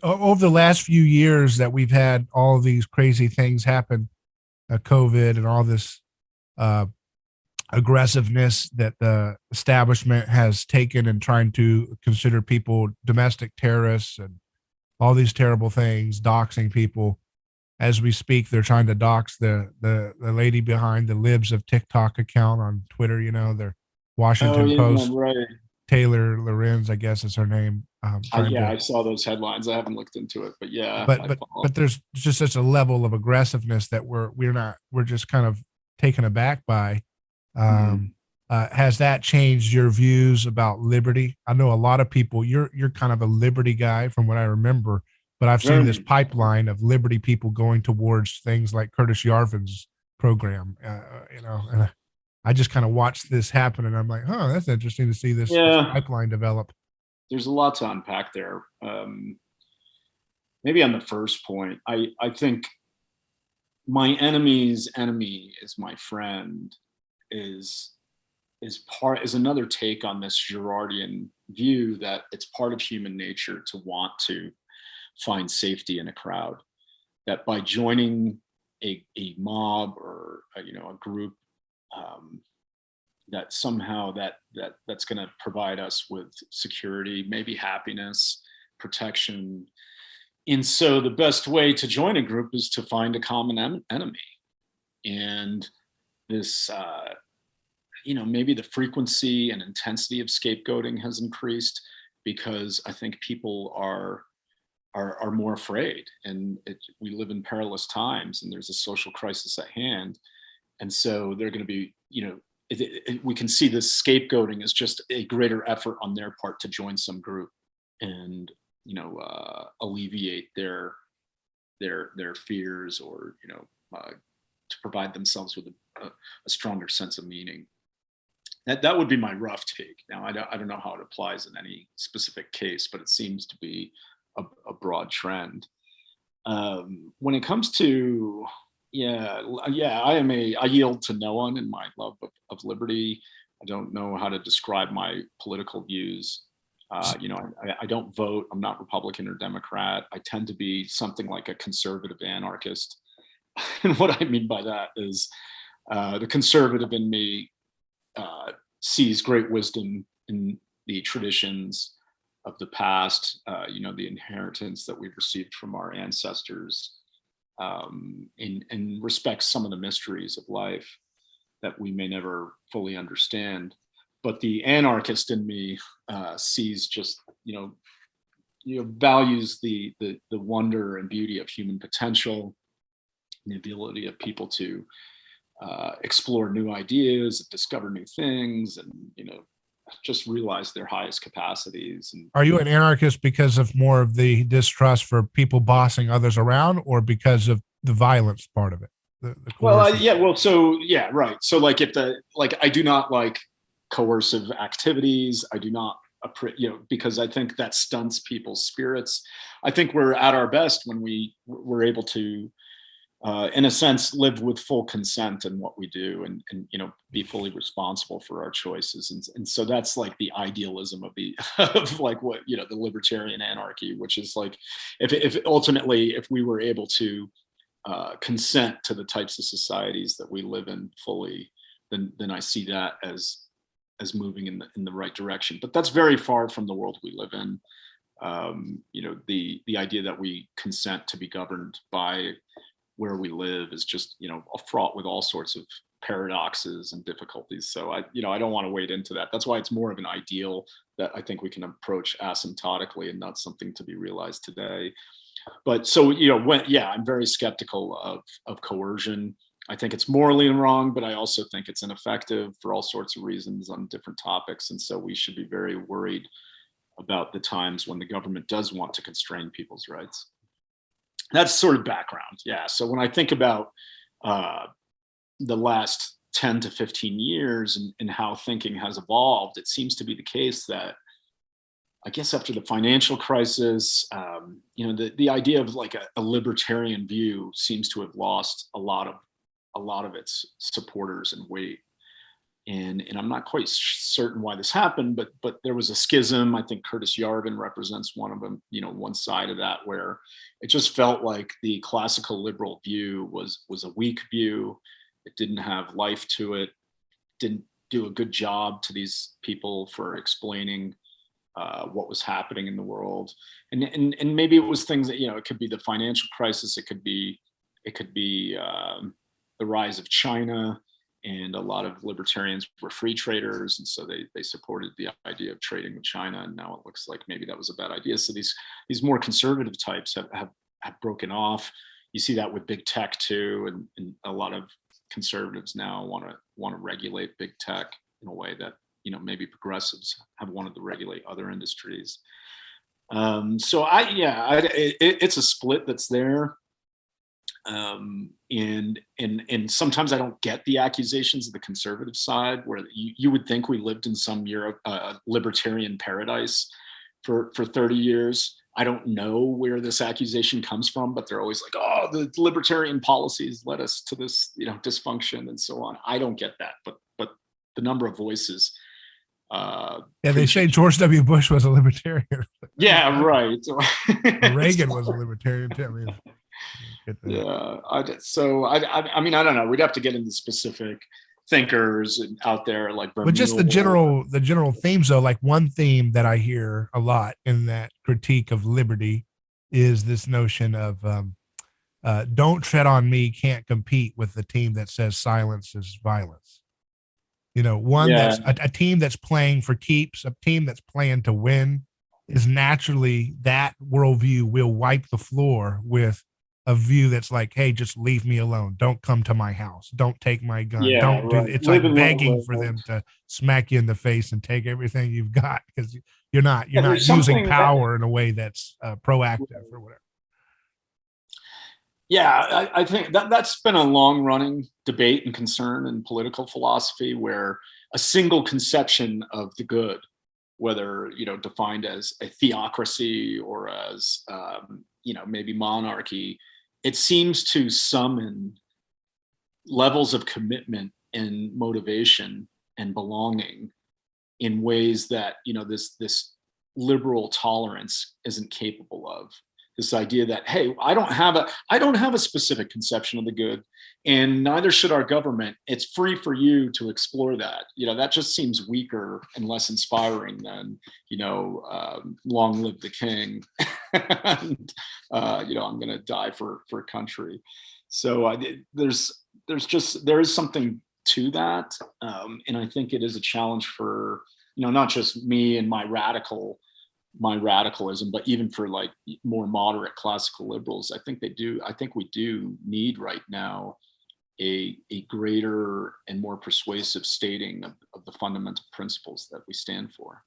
Over the last few years that we've had all of these crazy things happen, COVID and all this uh, aggressiveness that the establishment has taken and trying to consider people domestic terrorists and all these terrible things, doxing people. As we speak, they're trying to dox the lady behind the libs of TikTok account on Twitter. You know, their Oh Washington yeah, Post right. Taylor Lorenz, I guess is her name, trying Yeah, to. I saw those headlines. I haven't looked into it, but yeah, But I but follow. but there's just such a level of aggressiveness that we're just kind of taken aback by. Um, Mhm. has that changed your views about liberty? I know a lot of people. You're kind of a liberty guy, from what I remember. But I've seen this Very. pipeline of liberty people going towards things like Curtis Yarvin's program. And I just kind of watched this happen, and I'm like, oh, that's interesting to see this Yeah, pipeline develop. there's a lot to unpack there. Maybe on the first point, I think my enemy's enemy is my friend is is another take on this Girardian view that it's part of human nature to want to find safety in a crowd. That by joining a mob or a group, um, that somehow that's going to provide us with security, maybe happiness, protection. And so the best way to join a group is to find a common enemy. And this, maybe the frequency and intensity of scapegoating has increased because I think people are more afraid, and we live in perilous times, and there's a social crisis at hand, and so they're going to be, we can see this scapegoating as just a greater effort on their part to join some group and alleviate their fears, or to provide themselves with a stronger sense of meaning. That would be my rough take. Now, I don't know how it applies in any specific case, but it seems to be a broad trend. When it comes to, yeah, I yield to no one in my love of liberty. I don't know how to describe my political views. I don't vote. I'm not Republican or Democrat. I tend to be something like a conservative anarchist. And what I mean by that is the conservative in me sees great wisdom in the traditions of the past, the inheritance that we've received from our ancestors, and respects some of the mysteries of life that we may never fully understand. But the anarchist in me sees just, values the wonder and beauty of human potential, the ability of people to explore new ideas, discover new things, and just realize their highest capacities. And Are you an anarchist because of more of the distrust for people bossing others around, or because of the violence part of it, the well, coercive? yeah, well, so yeah, right. So like, if the like, I do not like coercive activities. I do not, because I think that stunts people's spirits. I think we're at our best when we're able to in a sense, live with full consent in what we do, and be fully responsible for our choices. And so that's like the idealism of the of like what the libertarian anarchy, which is like, if ultimately, if we were able to consent to the types of societies that we live in fully, then I see that as moving in the right direction. But that's very far from the world we live in. The idea that we consent to be governed by where we live is just fraught with all sorts of paradoxes and difficulties. So I don't want to wade into that. That's why it's more of an ideal that I think we can approach asymptotically, and not something to be realized today. But so I'm very skeptical of coercion. I think it's morally wrong, but I also think it's ineffective for all sorts of reasons on different topics. And so we should be very worried about the times when the government does want to constrain people's rights. That's sort of background. Yeah. So when I think about uh, the last 10 to 15 years, and how thinking has evolved, it seems to be the case that, I guess, after the financial crisis, the idea of like a libertarian view seems to have lost a lot of its supporters and weight. and I'm not quite certain why this happened, but there was a schism. I think Curtis Yarvin represents one of them, one side of that, where it just felt like the classical liberal view was a weak view. It didn't have life to it, didn't do a good job to these people for explaining what was happening in the world, and maybe it was things that, it could be the financial crisis, it could be the rise of China, and a lot of libertarians were free traders, and so they supported the idea of trading with China, and now it looks like maybe that was a bad idea. So these more conservative types have broken off. You see that with big tech too, and a lot of conservatives now want to regulate big tech in a way that maybe progressives have wanted to regulate other industries. So it's a split that's there. And sometimes I don't get the accusations of the conservative side, where you would think we lived in some libertarian paradise for 30 years. I don't know where this accusation comes from, but they're always like, oh, the libertarian policies led us to this, dysfunction and so on. I don't get that, but the number of voices. They say George W. Bush was a libertarian. Yeah, right. Reagan was a libertarian too. I mean, yeah. I mean, I don't know. We'd have to get into specific thinkers out there, like Vermeil. But just the general themes, though. Like one theme that I hear a lot in that critique of liberty is this notion of "don't tread on me" can't compete with the team that says silence is violence. That's a team that's playing for keeps, a team that's playing to win, is naturally, that worldview will wipe the floor with a view that's like, hey, just leave me alone. Don't come to my house. Don't take my gun. Don't do it. It's like begging for them to smack you in the face and take everything you've got, because you're not using power in a way that's proactive or whatever. Yeah, I think that's been a long running debate and concern in political philosophy, where a single conception of the good, whether defined as a theocracy or as maybe monarchy, it seems to summon levels of commitment and motivation and belonging in ways that this liberal tolerance isn't capable of. This idea that, hey, I don't have a specific conception of the good, and neither should our government. It's free for you to explore that. That just seems weaker and less inspiring than long live the king, and I'm going to die for country. So there is something to that, and I think it is a challenge for not just me and my radicalism, but even for like more moderate classical liberals. I think we do need right now a greater and more persuasive stating of the fundamental principles that we stand for.